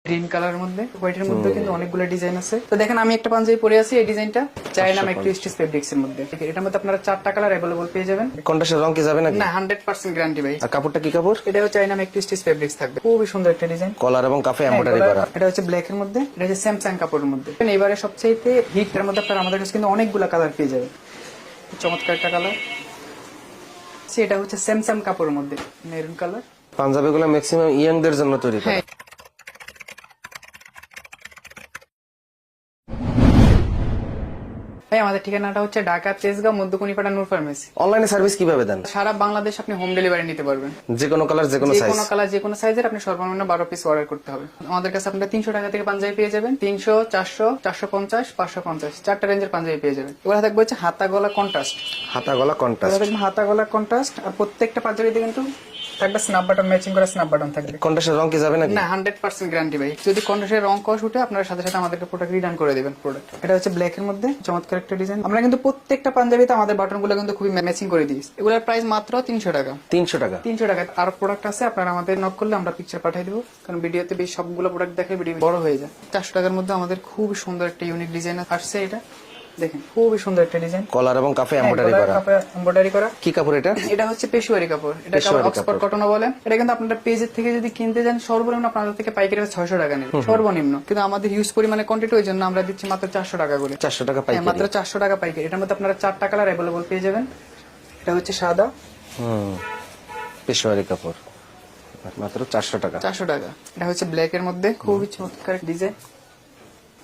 Green কালারের মধ্যে হোয়াইটের মধ্যে কিন্তু অনেকগুলো ডিজাইন আছে। তো দেখেন আমি একটা পাঞ্জাবি পরে আছি, এই ডিজাইনটা চায়না মাইক্রো স্টিচ ফেব্রিক্স এর মধ্যে। এটার মধ্যে আপনারা 4টা কালার अवेलेबल পেয়ে যাবেন। কন্ট্রাস্টের রং কি যাবে নাকি? না, 100% গ্যারান্টি ভাই। আর কাপড়টা কি কাপড়? এটা হচ্ছে চায়না মাইক্রো স্টিচ ফেব্রিক্স থাকবে, খুবই সুন্দর একটা ডিজাইন। কলার এবং কাফে এমব্রয়ডারি করা। এটা হচ্ছে ব্ল্যাক এর মধ্যে, এটা হচ্ছে স্যামসাং কাপড়ের মধ্যে। এবারে সবচেয়ে হিট এর মধ্যে আপনারা আমাদের কাছে কিন্তু অনেকগুলো কালার পেয়ে যাবেন। চমৎকার একটা কালার, এটা হচ্ছে স্যামসাং কাপড়ের মধ্যে মেরুন কালার। পাঞ্জাবিগুলো ম্যাক্সিমাম ইয়াংদের জন্য তৈরি করা। ভাই আমাদের ঠিকানাটা হচ্ছে ঢাকা তেজগাঁও মধ্যকুনিপাড়া নূর ফার্মেসি। অনলাইনে সার্ভিস কিভাবে দেন? সারা বাংলাদেশ আপনি হোম ডেলিভারি নিতে পারবেন। যে কোনো কালার, যে কোনো যে সাইজ? কোনো কালার, যে কোনো সাইজের আপনি সর্বনিম্ন 12 পিস অর্ডার করতে হবে। আমাদের কাছে আপনারা 300 টাকা থেকে পাঞ্জাবি পেয়ে যাবেন। 300, 400, 450, 550 চারটা রেঞ্জের পাঞ্জাবি পেয়ে যাবেন। এগুলো থাকবে হচ্ছে হাতা গলা কন্ট্রাস্ট। হাতা গলা কন্ট্রাস্ট। হাতা গলা কন্ট্রাস্ট, আর প্রত্যেকটা পাঞ্জাবিতে কিন্তু থাকবে স্ন্যাপ বাটন, ম্যাচিং করা স্ন্যাপ বাটন থাকবে। কন্ট্রাস্টের রং কি যাবে নাকি? না, 100% গ্যারান্টি ভাই। যদি কন্ট্রাস্টের রং কস উঠে আপনারা সাথে সাথে আমাদেরকে প্রোডাক্ট রিটার্ন করে দিবেন। প্রোডাক্ট এটা হচ্ছে ব্ল্যাক এর মধ্যে চমৎকার একটা ডিজাইন। আমরা কিন্তু প্রত্যেকটা পাঞ্জাবিতে আমাদের বাটনগুলো কিন্তু খুবই ম্যাচিং করে দিই। এগুলোর প্রাইস মাত্র 300 টাকা। 300 টাকা। 300 টাকা। আর প্রোডাক্ট আছে, আপনারা আমাদের নক করলে আমরা পিকচার পাঠিয়ে দেবো, কারণ ভিডিওতে বেশ সবগুলো প্রোডাক্ট দেখে ভিডিও বড় হয়ে যায়। 400 টাকার মধ্যে আমাদের খুব সুন্দর একটা ইউনিক ডিজাইন আসছে। এটা দেখেন, খুবই সুন্দর একটা ডিজাইন। কলার এবং কাফে এমব্রয়ডারি করা। এমব্রয়ডারি করা। কি কাপড় এটা? এটা হচ্ছে পেশোয়ারি কাপড়। এটা অক্সফোর্ড কটন বলে। এটা কিন্তু আপনারা পেজের থেকে যদি কিনতে যান সর্বনিম্ন আপনাদের থেকে পাইকারি 600 টাকা নেবে সর্বনিম্ন, কিন্তু আমাদের হিউজ পরিমাণে কোয়ান্টিটি, ওই জন্য আমরা দিচ্ছি মাত্র 400 টাকা করে। 400 টাকা পাইকারি। মাত্র 400 টাকা পাইকারি। এটার মধ্যে আপনারা 4টা কালার अवेलेबल পেয়ে যাবেন। এটা হচ্ছে সাদা, পেশোয়ারি কাপড়, মাত্র 400 টাকা। 400 টাকা। এটা হচ্ছে ব্ল্যাক এর মধ্যে, খুবই চমৎকার ডিজাইন।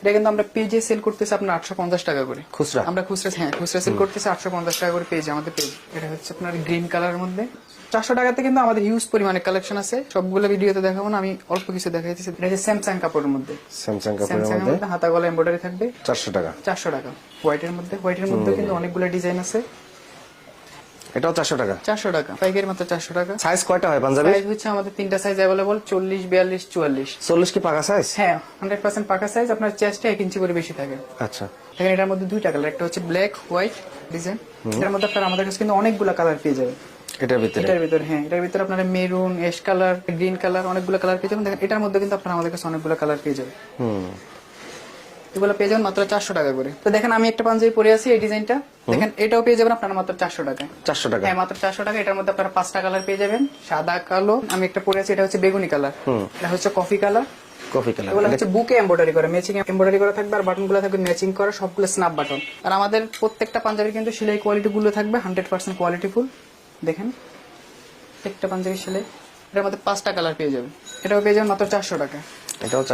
এটা কিন্তু আমরা পেজে সেল করতেছি আপনার 850 টাকা করে খুচরা। আমরা খুচরা সেল করতেছি 850 টাকা করে পেজ, আমাদের পেজ। এটা হচ্ছে আপনার গ্রিন কালারের মধ্যে 400 টাকাতে কিন্তু আমাদের হিউজ পরিমাণে কালেকশন আছে। সবগুলো ভিডিওতে দেখাবো না, আমি অল্প কিছু দেখাইতেছি। এটা হচ্ছে স্যামসাং কাপড়ের মধ্যে। স্যামসাং কাপড়ের মধ্যে হাতা গলা এমব্রয়ডারি থাকবে। 400 টাকা। 400 টাকা। হোয়াইটের মধ্যে কিন্তু অনেকগুলো ডিজাইন আছে। এটাও 400 টাকা। 400 টাকা পাইকারি, মাত্র 400 টাকা। সাইজ কয়টা হয় পাঞ্জাবি? সাইজ হচ্ছে আমাদের 3টা সাইজ अवेलेबल, 40, 42, 44। 40 কি পাকা সাইজ? হ্যাঁ, 100% পাকা সাইজ। আপনার চেস্টে 1 ইঞ্চি করে বেশি থাকে। আচ্ছা। দেখেন এটার মধ্যে 2টা কালার, একটা হচ্ছে ব্ল্যাক হোয়াইট ডিজাইন। এটার মধ্যে আপনারা আমাদের কাছে কিন্তু অনেকগুলো কালার পেয়ে যাবেন। এটার ভিতরে হ্যাঁ, এটার ভিতরে আপনারা maroon, ash colour, green colour, অনেকগুলো কালার পেয়ে যাবেন। দেখেন এটার মধ্যে কিন্তু আপনারা আমাদের কাছে অনেকগুলো কালার পেয়ে যাবেন। এগুলো পেয়ে যাবেন মাত্র 400 টাকা করে। তো দেখেন আমি একটা পাঞ্জাবি পরে আছি, এই ডিজাইনটা দেখেন, এটাও পেয়ে যাবেন আপনারা মাত্র 400 টাকা। 400 টাকা। হ্যাঁ, মাত্র 400 টাকা। এটার মধ্যে আপনারা 5টা কালার পেয়ে যাবেন, সাদা, কালো। আমি একটা পরে আছি, এটা হচ্ছে বেগুনি কালার। এটা হচ্ছে কফি কালার। Coffee colour. এগুলো হচ্ছে বুকে এমব্রয়ডারি করা, ম্যাচিং এমব্রয়ডারি করা থাকবে, আর বাটনগুলো থাকবে ম্যাচিং করা, সবগুলো স্ন্যাপ বাটন। আর আমাদের প্রত্যেকটা পাঞ্জাবি কিন্তু সেলাই কোয়ালিটি গুলো থাকবে 100% কোয়ালিটিফুল। দেখেন একটা পাঞ্জাবি সেলাই, এটার মধ্যে 5টা কালার পেয়ে যাবেন। এটাও পেয়ে যাবেন মাত্র 400 টাকা। এটাও